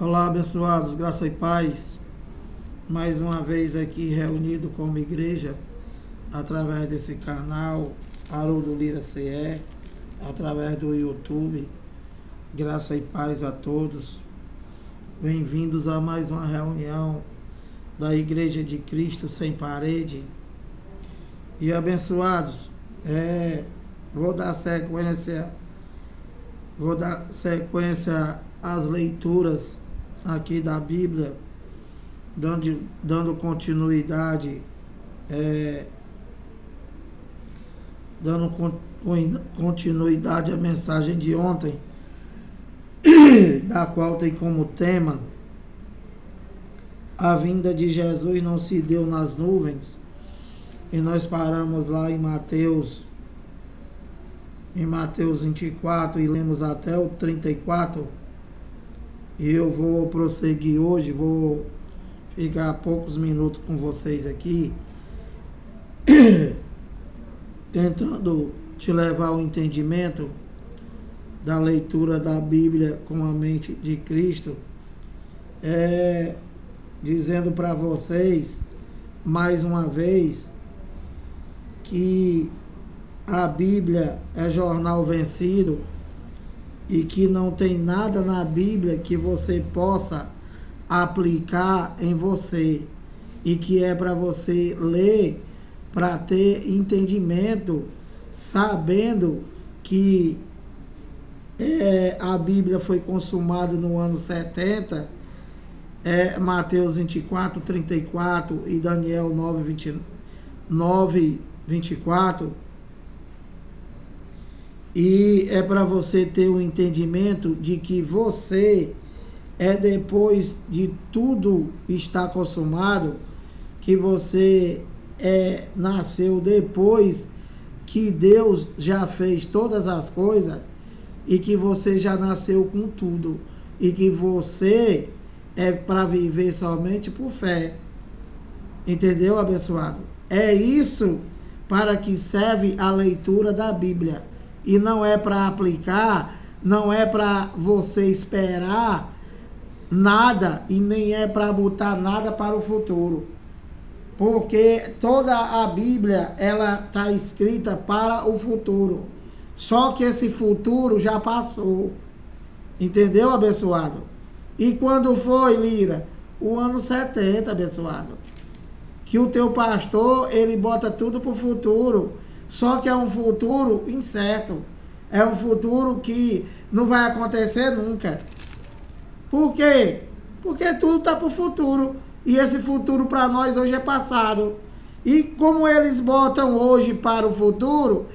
Olá, abençoados, graça e paz. Mais uma vez aqui reunido como igreja, através desse canal Haroldo Lira CE, através do YouTube. Graça e paz a todos. Bem-vindos a mais uma reunião da Igreja de Cristo Sem Parede. E abençoados, vou dar sequência às leituras aqui da Bíblia, dando continuidade à mensagem de ontem, da qual tem como tema: a vinda de Jesus não se deu nas nuvens. E nós paramos lá em Mateus 24 e lemos até o 34. E eu vou prosseguir hoje, vou ficar poucos minutos com vocês aqui, tentando te levar ao entendimento da leitura da Bíblia com a mente de Cristo, dizendo para vocês, mais uma vez, que a Bíblia é jornal vencido e que não tem nada na Bíblia que você possa aplicar em você, e que é para você ler para ter entendimento, sabendo que a Bíblia foi consumada no ano 70, Mateus 24, 34 e Daniel 9, 24, e é para você ter o entendimento de que você depois de tudo estar consumado, que você nasceu depois que Deus já fez todas as coisas, e que você já nasceu com tudo, e que você é para viver somente por fé. Entendeu, abençoado? É isso para que serve a leitura da Bíblia. E não é para aplicar, não é para você esperar nada, e nem é para botar nada para o futuro. Porque toda a Bíblia, ela está escrita para o futuro. Só que esse futuro já passou. Entendeu, abençoado? E quando foi, Lira? O ano 70, abençoado. Que o teu pastor, ele bota tudo para o futuro. Só que é um futuro incerto. É um futuro que não vai acontecer nunca. Por quê? Porque tudo está para o futuro. E esse futuro para nós hoje é passado. E como eles botam hoje para o futuro,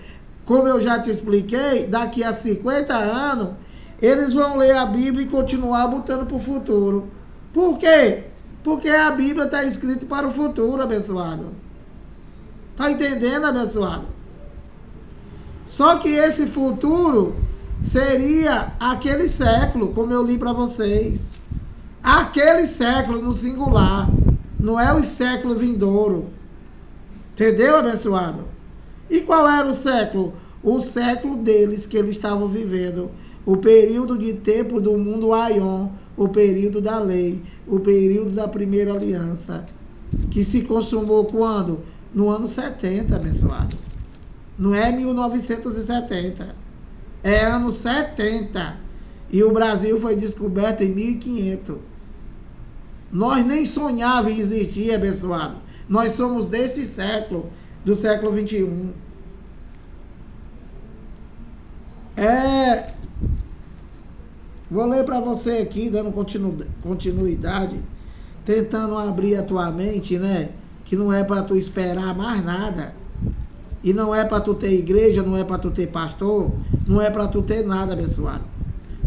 como eu já te expliquei, daqui a 50 anos, eles vão ler a Bíblia e continuar botando para o futuro. Por quê? Porque a Bíblia está escrita para o futuro, abençoado. Está entendendo, abençoado? Só que esse futuro seria aquele século, como eu li para vocês. Aquele século no singular. Não é o século vindouro. Entendeu, abençoado? E qual era o século? O século deles que eles estavam vivendo. O período de tempo do mundo Aion. O período da lei. O período da primeira aliança. Que se consumou quando? No ano 70, abençoado. Não é 1970. É ano 70. E o Brasil foi descoberto em 1500. Nós nem sonhávamos em existir, abençoado. Nós somos desse século, do século 21. Vou ler para você aqui, dando continuidade, tentando abrir a tua mente, né? Que não é para tu esperar mais nada. E não é para tu ter igreja, não é para tu ter pastor, não é para tu ter nada, abençoado.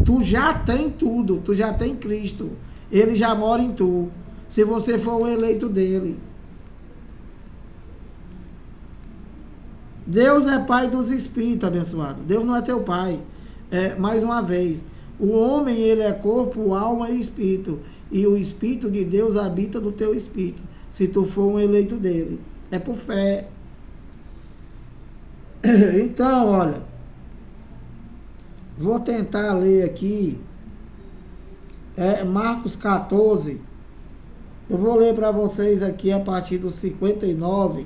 Tu já tem tudo, tu já tem Cristo. Ele já mora em tu, se você for o eleito dele. Deus é pai dos espíritos, abençoado. Deus não é teu pai. Mais uma vez, o homem, ele é corpo, alma e espírito. E o Espírito de Deus habita no teu espírito, se tu for um eleito dele. É por fé. Então, olha, vou tentar ler aqui Marcos 14. Eu vou ler para vocês aqui a partir do 59.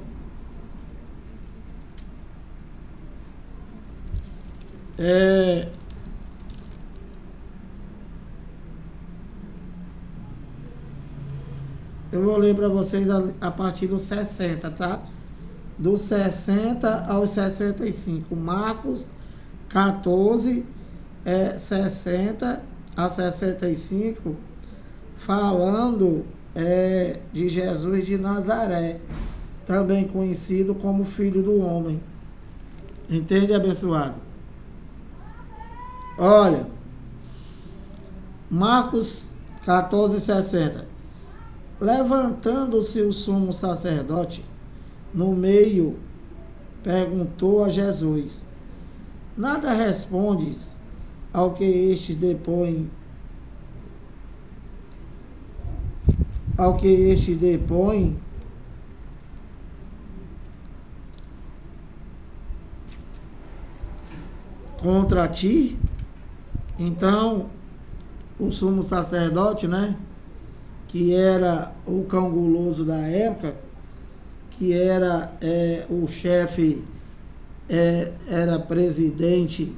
Eu vou ler para vocês a partir do 60, tá? Do 60 aos 65. Marcos 14, 60 a 65, falando de Jesus de Nazaré, também conhecido como Filho do Homem. Entende, abençoado? Olha, Marcos 14, 60. Levantando-se o sumo sacerdote no meio, perguntou a Jesus: nada respondes ao que estes depõem? Contra ti? Então, o sumo sacerdote, né, que era o cão guloso da época, que era o chefe, era presidente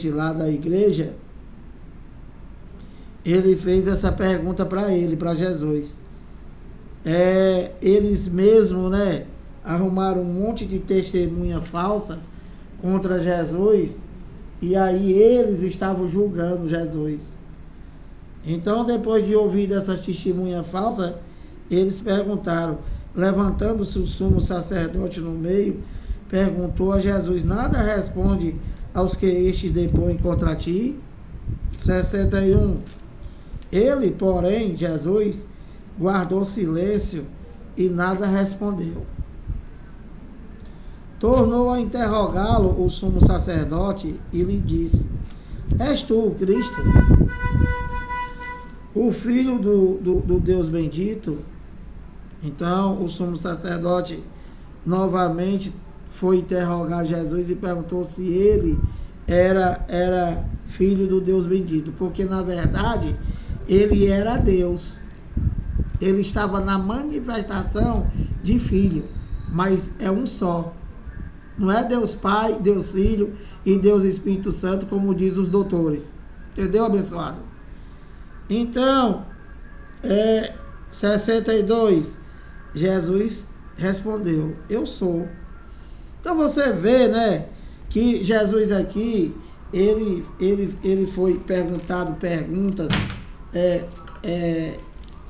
lá da igreja, ele fez essa pergunta para Jesus. Eles mesmos, né, arrumaram um monte de testemunha falsa contra Jesus, e aí eles estavam julgando Jesus. Então, depois de ouvir dessas testemunhas falsas, eles perguntaram, levantando-se o sumo sacerdote no meio, perguntou a Jesus: nada responde aos que estes depõem contra ti? 61. Ele, porém, Jesus, guardou silêncio e nada respondeu. Tornou a interrogá-lo o sumo sacerdote e lhe disse: és tu o Cristo, o Filho do Deus bendito? Então o sumo sacerdote novamente foi interrogar Jesus e perguntou se ele era filho do Deus bendito, porque na verdade ele era Deus. Ele estava na manifestação de filho, mas é um só. Não é Deus Pai, Deus Filho e Deus Espírito Santo, como diz os doutores. Entendeu, abençoado? Então, 62, Jesus respondeu: eu sou. Então você vê, né, que Jesus aqui, ele foi perguntado perguntas,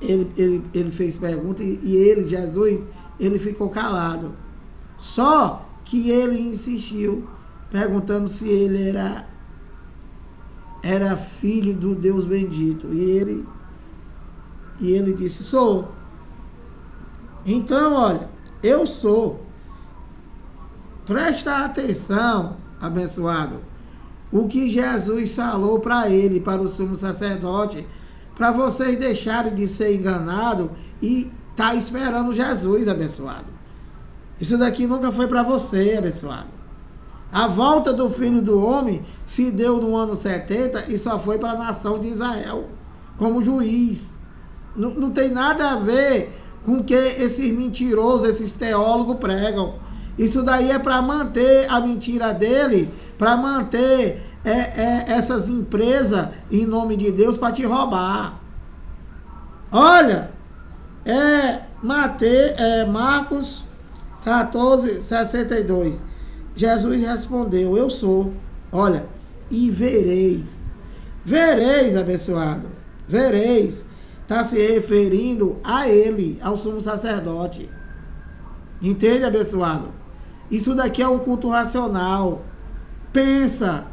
ele fez perguntas e ele, Jesus, ele ficou calado. Só que ele insistiu, perguntando se ele era filho do Deus bendito. E ele disse: sou. Então, olha, eu sou. Presta atenção, abençoado, o que Jesus falou para ele, para o sumo sacerdote, para vocês deixarem de ser enganados e tá esperando Jesus, abençoado. Isso daqui nunca foi para você, abençoado. A volta do Filho do Homem se deu no ano 70 e só foi para a nação de Israel, como juiz. Não tem nada a ver com o que esses mentirosos, esses teólogos pregam. Isso daí é para manter a mentira dele, para manter essas empresas em nome de Deus para te roubar. Olha, Marcos 14, 62. Jesus respondeu: eu sou. Olha, e vereis. Vereis, abençoado. Vereis. Está se referindo a ele, ao sumo sacerdote. Entende, abençoado? Isso daqui é um culto racional. Pensa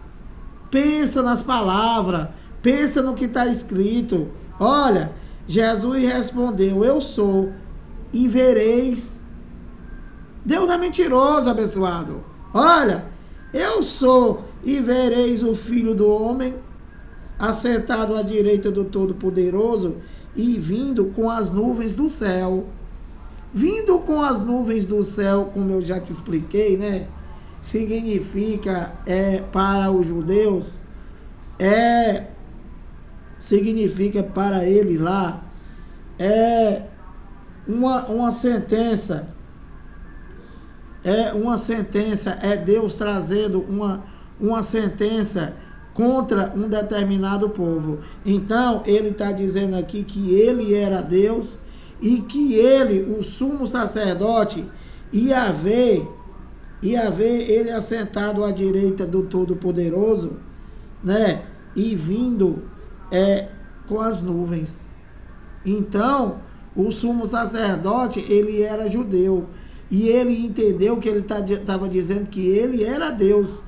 nas palavras, pensa no que está escrito. Olha, Jesus respondeu: eu sou, e vereis. Deus não é mentiroso, abençoado. Olha, eu sou, e vereis o Filho do Homem assentado à direita do Todo-Poderoso e vindo com as nuvens do céu. Vindo com as nuvens do céu, como eu já te expliquei, né? Significa, para os judeus, significa para ele lá é uma sentença, é Deus trazendo uma sentença contra um determinado povo. Então, ele está dizendo aqui que ele era Deus e que ele, o sumo sacerdote, ia ver ele assentado à direita do Todo-Poderoso, né? E vindo com as nuvens. Então, o sumo sacerdote, ele era judeu. E ele entendeu que ele estava dizendo que ele era Deus.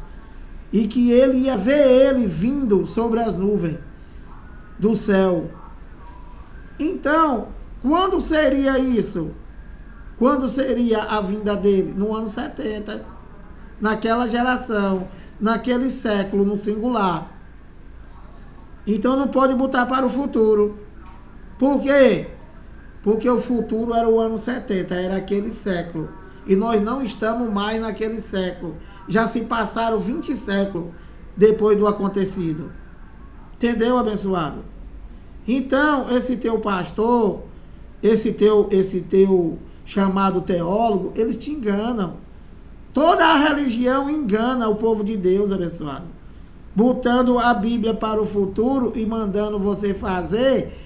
E que ele ia ver ele vindo sobre as nuvens do céu. Então, quando seria isso? Quando seria a vinda dele? No ano 70. Naquela geração, naquele século, no singular. Então não pode botar para o futuro. Por quê? Porque o futuro era o ano 70, era aquele século. E nós não estamos mais naquele século. Já se passaram 20 séculos depois do acontecido. Entendeu, abençoado? Então, esse teu pastor, esse teu chamado teólogo, eles te enganam. Toda a religião engana o povo de Deus, abençoado. Botando a Bíblia para o futuro e mandando você fazer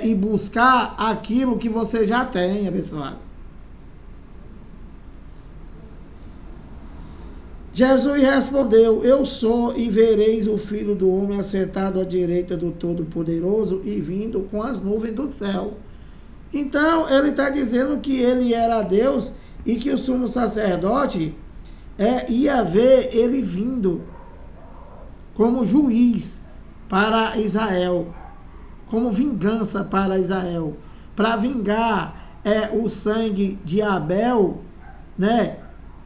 e buscar aquilo que você já tem, abençoado. Jesus respondeu: eu sou, e vereis o Filho do Homem assentado à direita do Todo-Poderoso e vindo com as nuvens do céu. Então, ele está dizendo que ele era Deus e que o sumo sacerdote ia ver ele vindo como juiz para Israel, como vingança para Israel, para vingar o sangue de Abel, né?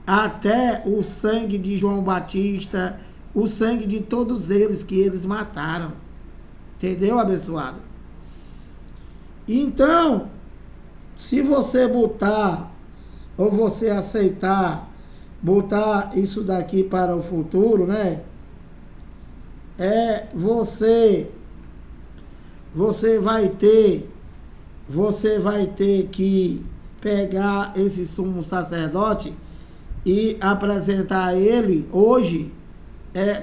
Até o sangue de João Batista, o sangue de todos eles que eles mataram. Entendeu, abençoado? Então, se você botar, ou você aceitar, botar isso daqui para o futuro, né? Você vai ter que pegar esse sumo sacerdote e apresentar ele hoje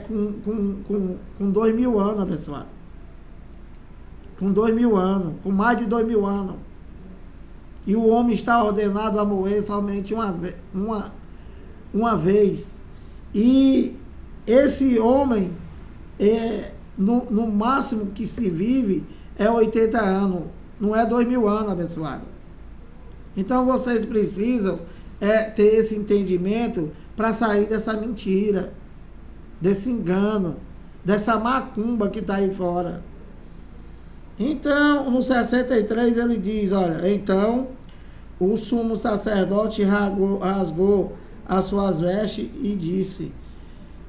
com 2000 anos, pessoal. Com 2000 anos, com mais de 2000 anos. E o homem está ordenado a morrer somente uma vez. E esse homem, no máximo que se vive, é 80 anos. Não é 2000 anos, abençoado. Então vocês precisam ter esse entendimento para sair dessa mentira, desse engano, dessa macumba que está aí fora. Então, no 63 ele diz, olha, então o sumo sacerdote rasgou as suas vestes e disse.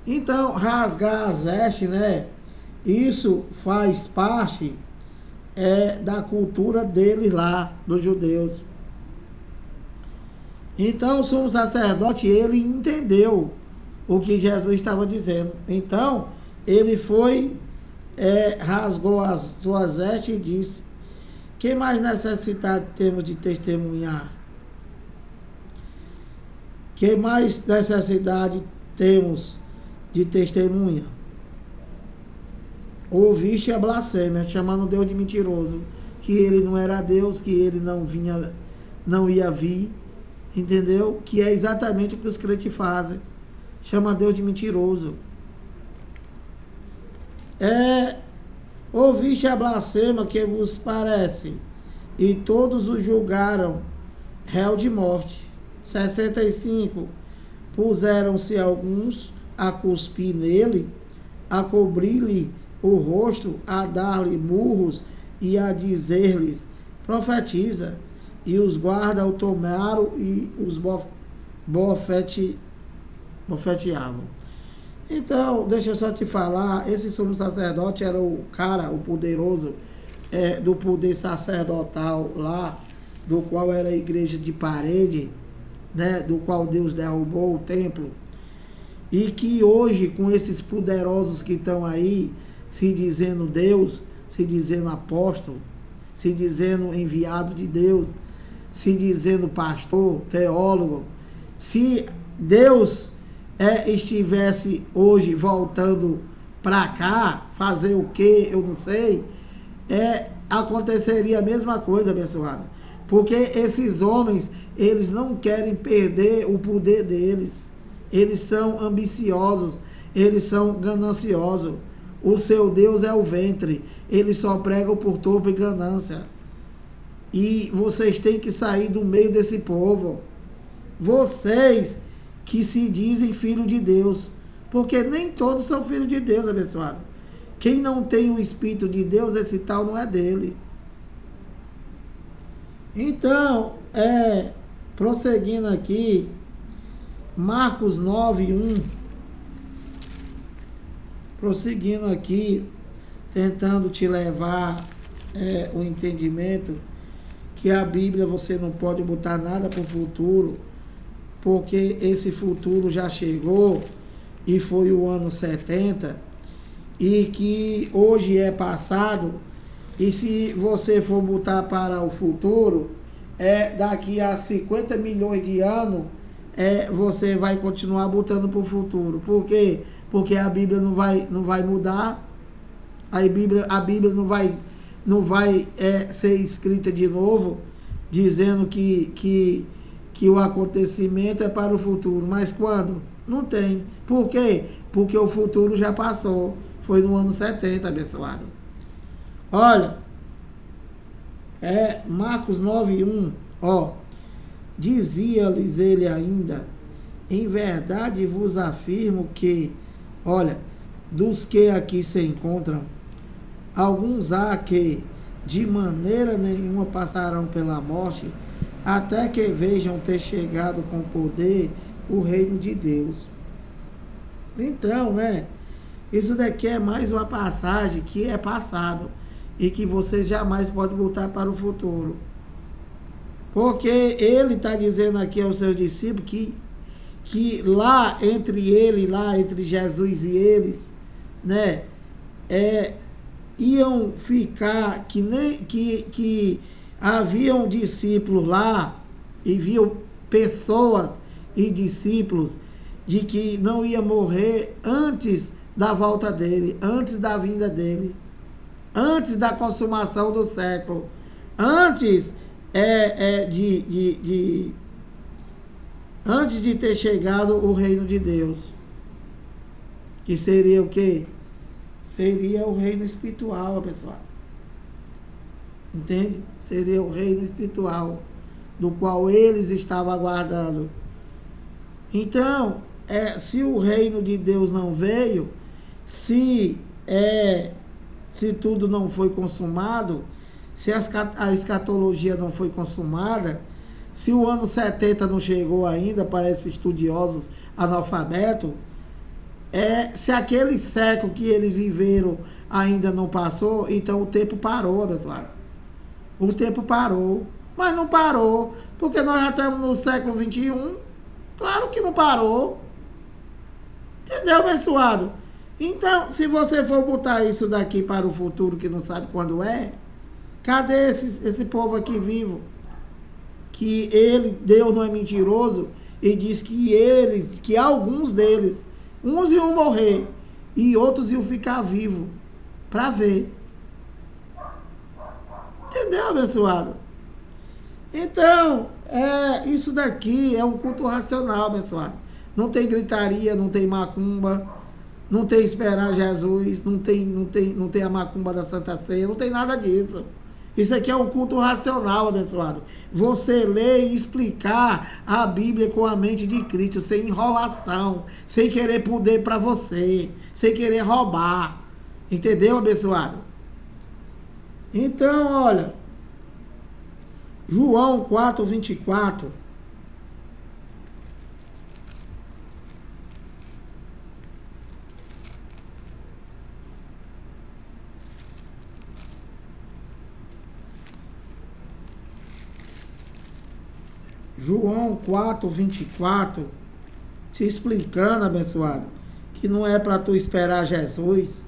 Então, rasgar as vestes, né? Isso faz parte da cultura deles lá, dos judeus. Então, o sumo sacerdote, ele entendeu o que Jesus estava dizendo. Então, ele foi, rasgou as suas vestes e disse, que mais necessidade temos de testemunhar? Que mais necessidade temos de testemunha? Ouviste a blasfêmia, chamando Deus de mentiroso, que ele não era Deus, que ele não ia vir, entendeu? Que é exatamente o que os crentes fazem. Chama Deus de mentiroso. Ouviste a blasfêmia que vos parece, e todos o julgaram réu de morte. 65. Puseram-se alguns a cuspir nele, a cobrir-lhe o rosto, a dar-lhe murros e a dizer-lhes, profetiza. E os guardas o tomaram e os bofeteavam. Então, deixa eu só te falar, esse sumo sacerdote era o cara, o poderoso, do poder sacerdotal lá, do qual era a igreja de parede, né, do qual Deus derrubou o templo, e que hoje, com esses poderosos que estão aí, se dizendo Deus, se dizendo apóstolo, se dizendo enviado de Deus, se dizendo pastor, teólogo. Se Deus estivesse hoje voltando para cá, fazer o que, eu não sei, aconteceria a mesma coisa, abençoado. Porque esses homens, eles não querem perder o poder deles. Eles são ambiciosos, eles são gananciosos. O seu Deus é o ventre. Eles só pregam por torpe e ganância. E vocês têm que sair do meio desse povo. Vocês que se dizem filho de Deus. Porque nem todos são filhos de Deus, abençoado. Quem não tem o Espírito de Deus, esse tal não é dele. Então, prosseguindo aqui, Marcos 9, 1. Prosseguindo aqui, tentando te levar o entendimento que a Bíblia você não pode botar nada para o futuro, porque esse futuro já chegou e foi o ano 70, e que hoje é passado, e se você for botar para o futuro, daqui a 50 milhões de anos, você vai continuar botando para o futuro. Por quê? Porque a Bíblia não vai mudar, a Bíblia não vai ser escrita de novo, dizendo que o acontecimento é para o futuro. Mas quando? Não tem. Por quê? Porque o futuro já passou. Foi no ano 70, abençoado. Olha, Marcos 9, 1, dizia-lhes ele ainda, em verdade vos afirmo que, olha, dos que aqui se encontram, alguns há que de maneira nenhuma passarão pela morte, até que vejam ter chegado com poder o reino de Deus. Então, isso daqui é mais uma passagem que é passado e que você jamais pode voltar para o futuro. Porque ele está dizendo aqui aos seus discípulos que lá entre Jesus e eles, iam ficar que haviam discípulos lá, e viam pessoas e discípulos de que não ia morrer antes da volta dele, antes da vinda dele, antes da consumação do século, antes antes de ter chegado o reino de Deus, que seria o quê? Seria o reino espiritual, pessoal. Entende? Seria o reino espiritual, do qual eles estavam aguardando. Então, se o reino de Deus não veio, se tudo não foi consumado, se a escatologia não foi consumada, se o ano 70 não chegou ainda para esses estudiosos analfabetos, se aquele século que eles viveram ainda não passou, então o tempo parou, pessoal. O tempo parou. Mas não parou, porque nós já estamos no século 21. Claro que não parou. Entendeu, abençoado? Então, se você for botar isso daqui para o futuro, que não sabe quando cadê esse povo aqui vivo? Que Deus não é mentiroso, e diz que alguns deles, uns iam morrer e outros iam ficar vivos para ver. Entendeu, abençoado? Então, isso daqui é um culto racional, abençoado. Não tem gritaria, não tem macumba, não tem esperar Jesus, não tem a macumba da Santa Ceia, não tem nada disso. Isso aqui é um culto racional, abençoado. Você ler e explicar a Bíblia com a mente de Cristo, sem enrolação, sem querer poder para você, sem querer roubar. Entendeu, abençoado? Então, olha, João 4, 24. João 4, 24, te explicando, abençoado, que não é para tu esperar Jesus,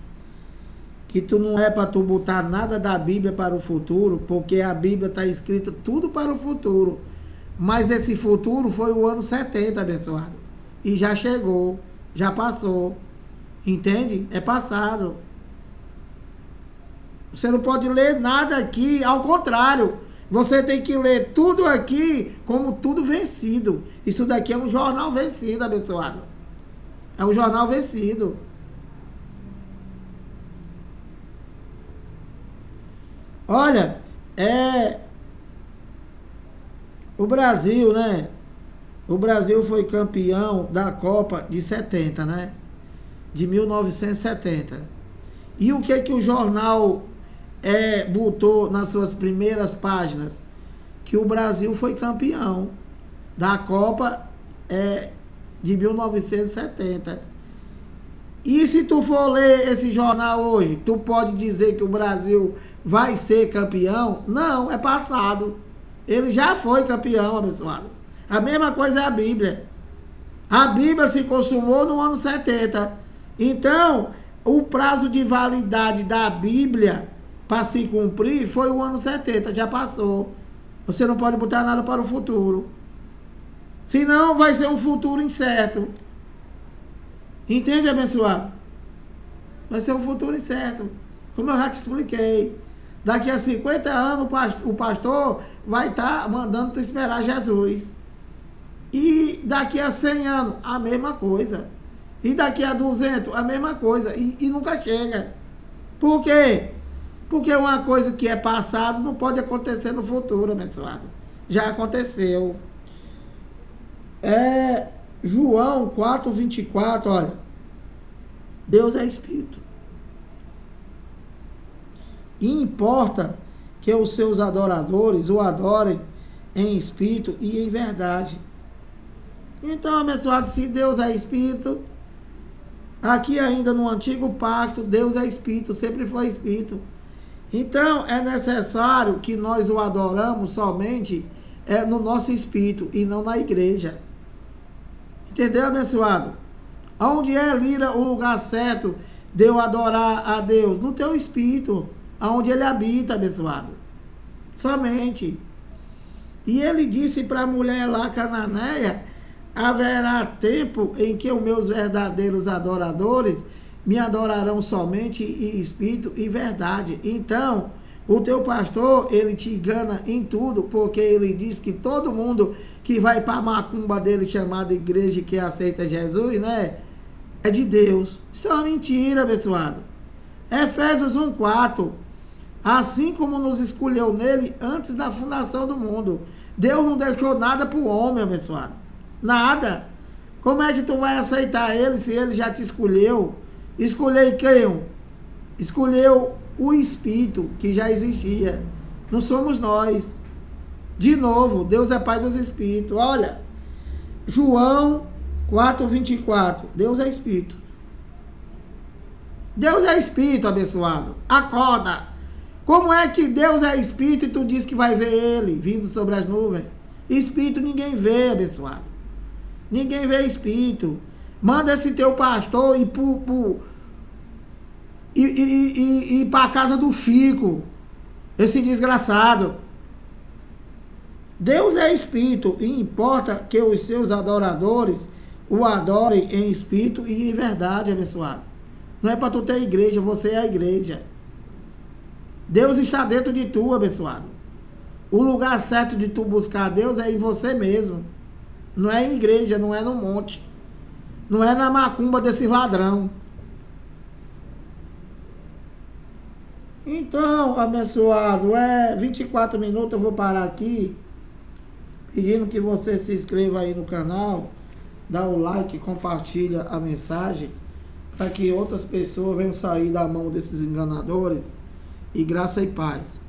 que tu não é para tu botar nada da Bíblia para o futuro, porque a Bíblia está escrita tudo para o futuro. Mas esse futuro foi o ano 70, abençoado. E já chegou, já passou. Entende? É passado. Você não pode ler nada aqui, ao contrário. Você tem que ler tudo aqui como tudo vencido. Isso daqui é um jornal vencido, abençoado. É um jornal vencido. Olha, o Brasil, né? O Brasil foi campeão da Copa de 70, né? De 1970. E o que o jornal botou nas suas primeiras páginas? Que o Brasil foi campeão da Copa de 1970. E se tu for ler esse jornal hoje, tu pode dizer que o Brasil vai ser campeão? Não, é passado. Ele já foi campeão, abençoado. A mesma coisa é a Bíblia. A Bíblia se consumou no ano 70. Então, o prazo de validade da Bíblia para se cumprir foi o ano 70, já passou. Você não pode botar nada para o futuro. Senão vai ser um futuro incerto. Entende, abençoado? Vai ser um futuro incerto. Como eu já te expliquei. Daqui a 50 anos o pastor vai estar mandando tu esperar Jesus. E daqui a 100 anos, a mesma coisa. E daqui a 200, a mesma coisa. E nunca chega. Por quê? Porque uma coisa que é passado não pode acontecer no futuro, abençoado. Já aconteceu. João 4:24, olha. Deus é Espírito. E importa que os seus adoradores o adorem em espírito e em verdade. Então, abençoado, se Deus é Espírito, aqui ainda no Antigo Pacto, Deus é Espírito, sempre foi Espírito. Então, é necessário que nós o adoramos somente no nosso espírito e não na igreja. Entendeu, abençoado? Onde é, Lira, o lugar certo de eu adorar a Deus? No teu espírito, aonde ele habita, abençoado. Somente. E ele disse para a mulher lá, cananeia, haverá tempo em que os meus verdadeiros adoradores me adorarão somente em espírito e verdade. Então, o teu pastor, ele te engana em tudo, porque ele diz que todo mundo que vai para a macumba dele, chamada igreja, que aceita Jesus, né, é de Deus. Isso é uma mentira, abençoado. Efésios 1:4. Assim como nos escolheu nele antes da fundação do mundo. Deus não deixou nada para o homem, abençoado. Nada. Como é que tu vai aceitar ele se ele já te escolheu? Escolheu quem? Escolheu o Espírito que já existia. Não somos nós. De novo, Deus é Pai dos Espíritos. Olha, João 4:24. Deus é Espírito. Deus é Espírito, abençoado. Acorda. Como é que Deus é Espírito e tu diz que vai ver ele vindo sobre as nuvens? Espírito ninguém vê, abençoado. Ninguém vê Espírito. Manda esse teu pastor ir para a casa do Chico. Esse desgraçado. Deus é Espírito e importa que os seus adoradores o adorem em espírito e em verdade, abençoado. Não é para tu ter igreja, você é a igreja. Deus está dentro de tu, abençoado. O lugar certo de tu buscar Deus é em você mesmo. Não é em igreja, não é no monte. Não é na macumba desse ladrão. Então, abençoado, 24 minutos, eu vou parar aqui. Pedindo que você se inscreva aí no canal. Dá o like, compartilha a mensagem. Para que outras pessoas venham sair da mão desses enganadores. E graça e paz.